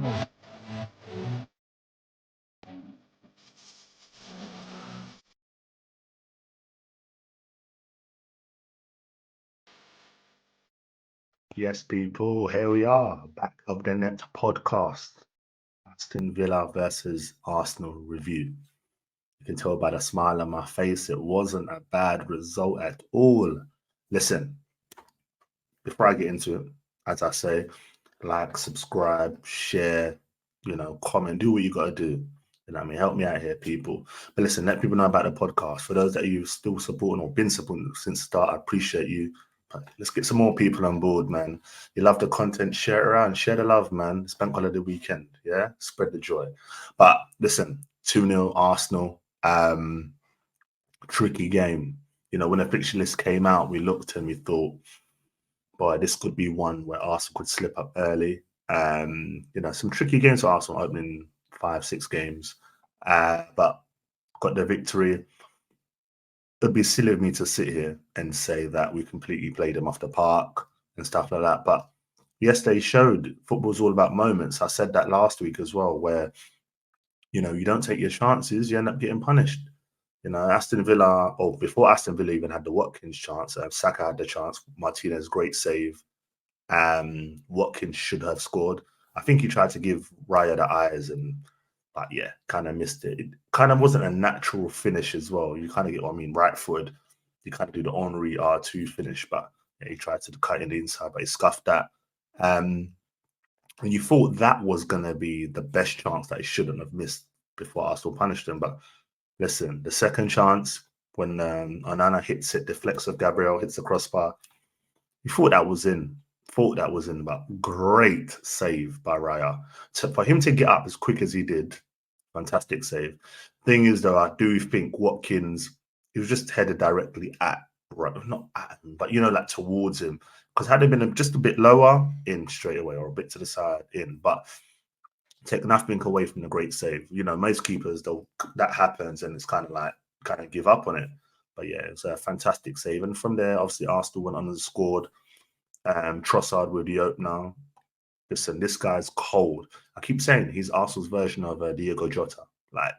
Yes, people, here we are, back of the net podcast. Aston Villa versus Arsenal review. You can tell by the smile on my face, it wasn't a bad result at all. Listen, before I get into it, as I say, like, subscribe, share, comment, do what you got to do. You know what I mean? Help me out here, people. But listen, let people know about the podcast. For those that you still supporting or been supporting since the start, I appreciate you. But let's get some more people on board, man. You love the content, share it around, share the love, man. It's bank holiday weekend, yeah? Spread the joy. But listen, 2-0 Arsenal, tricky game. When the fixture list came out, we looked and we thought, boy, this could be one where Arsenal could slip up early. Some tricky games for Arsenal, opening 5, 6 games, but got the victory. It'd be silly of me to sit here and say that we completely played them off the park and stuff like that. But yes, they showed football's all about moments. I said that last week as well, where you don't take your chances, you end up getting punished. Aston Villa, or before Aston Villa even had the Watkins chance, Saka had the chance. Martinez, great save. Watkins should have scored. I think he tried to give Raya the eyes, but yeah, kind of missed it. It kind of wasn't a natural finish as well. You kind of get what I mean, right footed. You kind of do the Henri R2 finish, but yeah, he tried to cut in the inside, but he scuffed that. Um, and you thought that was going to be the best chance that he shouldn't have missed before Arsenal punished him. But listen, the second chance when Onana hits it, deflects of Gabriel, hits the crossbar, you thought that was in. Thought that was in, but great save by Raya. So for him to get up as quick as he did, fantastic save. Thing is, though, I do think Watkins, he was just headed directly at, not at him, but like towards him. Because had it been just a bit lower, in straight away, or a bit to the side, in. But take nothing away from the great save. Most keepers, that happens, and it's kind of give up on it. But yeah, it's a fantastic save. And from there, obviously, Arsenal went on and scored. Trossard with the opener. Listen, this guy's cold. I keep saying he's Arsenal's version of Diego Jota. Like,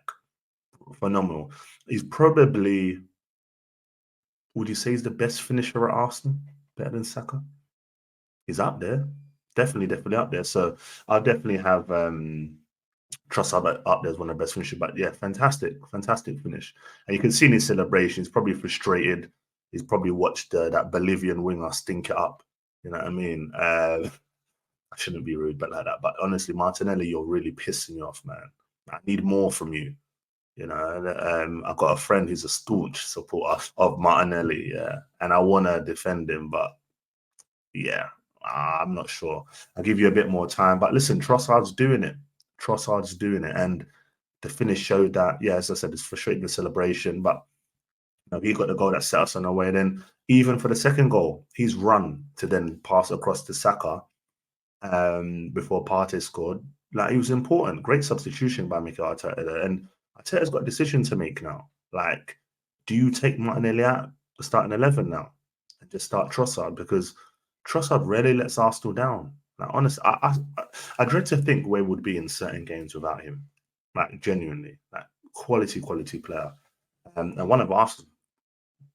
phenomenal. He's probably, would you say he's the best finisher at Arsenal? Better than Saka? He's up there. Definitely up there. So I'll definitely have Trossard up there as one of the best finishers. But yeah, fantastic finish. And you can see in his celebration, he's probably frustrated. He's probably watched that Bolivian winger stink it up. You know what I mean? I shouldn't be rude, but like that. But honestly, Martinelli, you're really pissing me off, man. I need more from you. I've got a friend who's a staunch supporter of Martinelli, yeah, and I want to defend him, but yeah, I'm not sure. I'll give you a bit more time. But listen, Trossard's doing it. And the finish showed that, yeah, as I said, it's frustrating the celebration, but he got the goal that set us on our way. And then even for the second goal, he's run to then pass across to Saka before Partey scored. Like, he was important. Great substitution by Mikel Arteta there. And Arteta's got a decision to make now. Like, do you take Martinelli out the starting 11 now and just start Trossard? Because Trossard rarely lets Arsenal down. Like, honestly, I dread to think where would be in certain games without him. Like, genuinely, like, quality player. And one of Arsenal's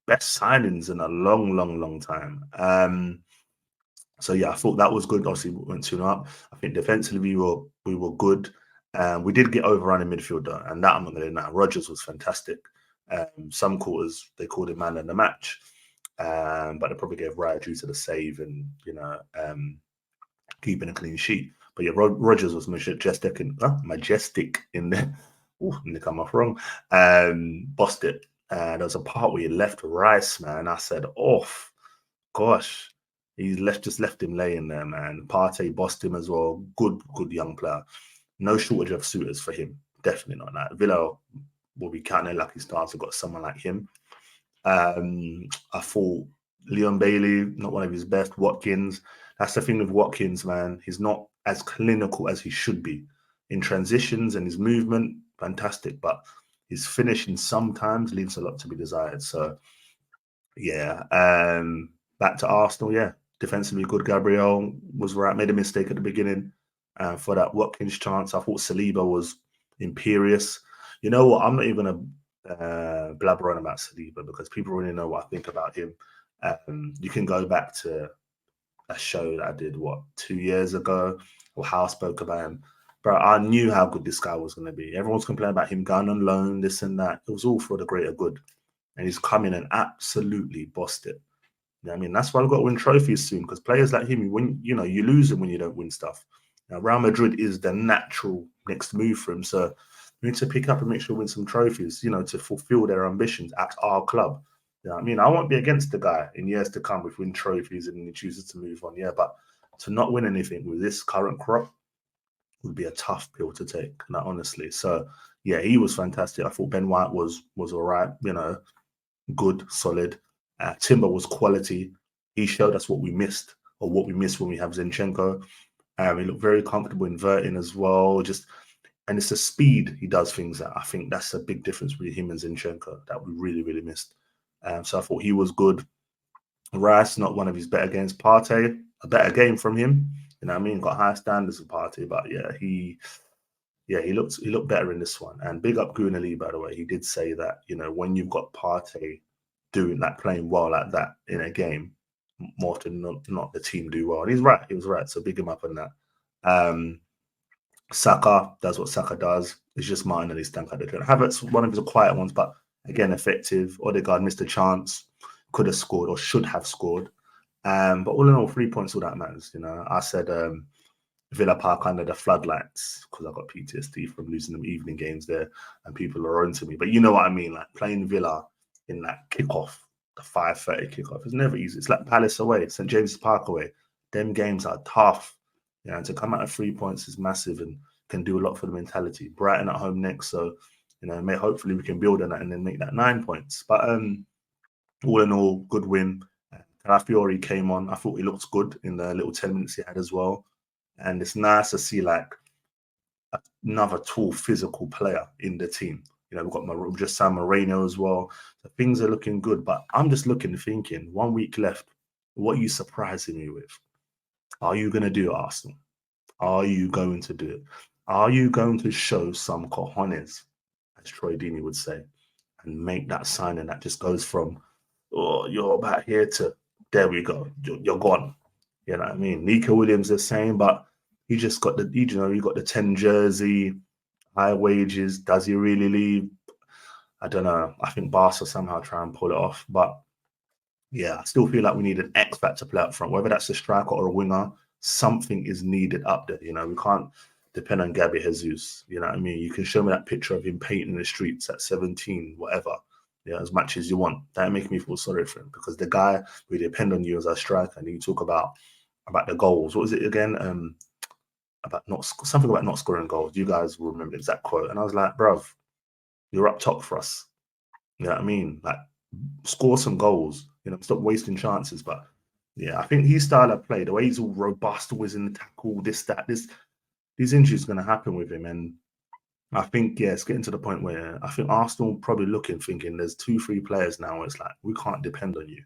best signings in a long time. So yeah, I thought that was good. Obviously, we went 2 up. I think defensively we were good. We did get overrun in midfield though, and that I'm not going to deny. Rodgers was fantastic. Some quarters they called him man of the match, but they probably gave Raya due to the save and keeping a clean sheet. But yeah, Rodgers was majestic in there. Ooh, they come off wrong. Bossed it. There was a part where he left Rice, man. I said, "Off, gosh." He's just left him laying there, man. Partey bossed him as well. Good young player. No shortage of suitors for him. Definitely not that. Villa will be counting lucky stars to got someone like him. I thought Leon Bailey, not one of his best. Watkins. That's the thing with Watkins, man. He's not as clinical as he should be. In transitions and his movement, fantastic. But his finishing sometimes leaves a lot to be desired. So, yeah. Back to Arsenal, yeah. Defensively good. Gabriel was right, made a mistake at the beginning. for that Watkins chance. I thought Saliba was imperious. You know what? I'm not even going to blabber on about Saliba because people already know what I think about him. You can go back to a show that I did, 2 years ago, or how I spoke about him. But I knew how good this guy was going to be. Everyone's complaining about him going on loan, this and that. It was all for the greater good. And he's come in and absolutely bossed it. You know what I mean? That's why we've got to win trophies soon, because players like him, you lose them when you don't win stuff. Now, Real Madrid is the natural next move for him. So we need to pick up and make sure we win some trophies, to fulfill their ambitions at our club. You know what I mean? I won't be against the guy in years to come if we win trophies and he chooses to move on. Yeah, but to not win anything with this current crop would be a tough pill to take, honestly. So, yeah, he was fantastic. I thought Ben White was all right, good, solid. Timber was quality. He showed us what we missed, or what we missed when we have Zinchenko. He looked very comfortable inverting as well. And it's the speed he does things at. I think that's a big difference between him and Zinchenko that we really, really missed. So I thought he was good. Rice, not one of his better games. Partey, a better game from him. You know what I mean? Got high standards of Partey, but he looked better in this one. And big up Goonali, by the way. He did say that, when you've got Partey playing well like that in a game, more often than not the team do well. And he's right. He was right. So big him up on that. Saka does what Saka does. It's just marginally stank at the turn. Havertz, one of his quiet ones, but again, effective. Odegaard missed a chance, could have scored or should have scored. But all in all, 3 points, all that matters. I said Villa Park under the floodlights because I got PTSD from losing them evening games there, and people are on to me. But you know what I mean? Like playing Villa in that kickoff, the 5:30 kickoff, it's never easy. It's like Palace away, St James's Park away. Them games are tough. And to come out of 3 points is massive and can do a lot for the mentality. Brighton at home next, so hopefully we can build on that and then make that 9 points. But all in all, good win. Calafiori came on. I thought he looked good in the little 10 minutes he had as well. And it's nice to see like another tall, physical player in the team. We've got just San Moreno as well. So things are looking good. But I'm just thinking, 1 week left. What are you surprising me with? Are you going to do Arsenal? Are you going to do it? Are you going to show some cojones, as Troy Deeney would say, and make that signing that just goes from, oh, you're about here to, there we go, you're gone. You know what I mean? Nico Williams the same, but he just got you got the 10 jersey, high wages. Does he really leave? I don't know. I think Barca somehow try and pull it off, but yeah, I still feel like we need an X factor play up front, whether that's a striker or a winger. Something is needed up there. We can't depend on Gabby Jesus. You know what I mean? You can show me that picture of him painting the streets at 17, whatever. Yeah, as much as you want. That make me feel sorry for him because the guy we depend on you as a striker. And you talk about the goals. What was it again? About something about not scoring goals. You guys will remember the exact quote. And I was like, bruv, you're up top for us. You know what I mean? Like, score some goals. Stop wasting chances. But yeah, I think his style of play, the way he's all robust, always in the tackle, these injuries are going to happen with him. And I think, yeah, it's getting to the point where I think Arsenal probably thinking there's 2-3 players now where it's like, we can't depend on you.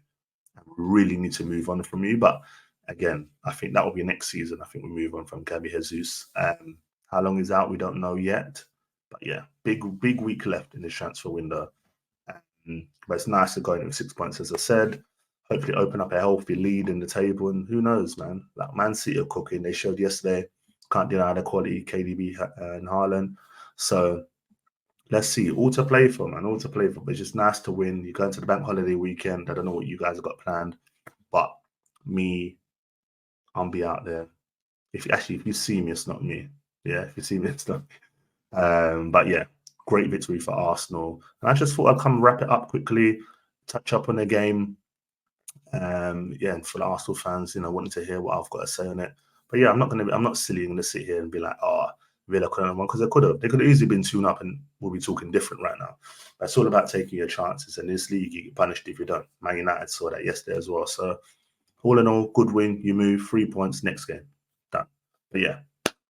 And we really need to move on from you. But again, I think that will be next season. I think we move on from Gabby Jesus. How long he's out, we don't know yet. But yeah, big week left in the transfer window. But it's nice to go in with 6 points, as I said. Hopefully open up a healthy lead in the table. And who knows, man? Like Man City are cooking. They showed yesterday. Can't deny the quality, KDB and Haaland. So let's see. All to play for, man. All to play for. But it's just nice to win. You go into the bank holiday weekend. I don't know what you guys have got planned. But I'll be out there. If you see me, it's not me. Yeah, if you see me, it's not me. But yeah, great victory for Arsenal. And I just thought I'd come wrap it up quickly, touch up on the game. Yeah, and for the Arsenal fans, wanting to hear what I've got to say on it. But yeah, I'm not silly going to sit here and be like, Villa couldn't have won, because they could have easily been 2-up and we'll be talking different right now. But it's all about taking your chances. And in this league, you get punished if you don't. Man United saw that yesterday as well. So all in all, good win. You move 3 points next game. Done. But yeah,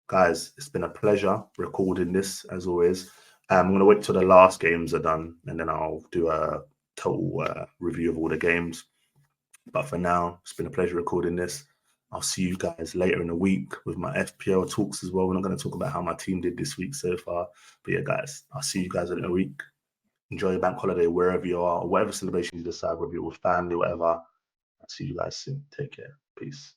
guys, it's been a pleasure recording this as always. I'm going to wait till the last games are done and then I'll do a total review of all the games. But for now, it's been a pleasure recording this. I'll see you guys later in the week with my FPL talks as well. We're not going to talk about how my team did this week so far. But yeah, guys, I'll see you guys in a week. Enjoy your bank holiday wherever you are, or whatever celebration you decide, whether you're with family, whatever. I'll see you guys soon. Take care. Peace.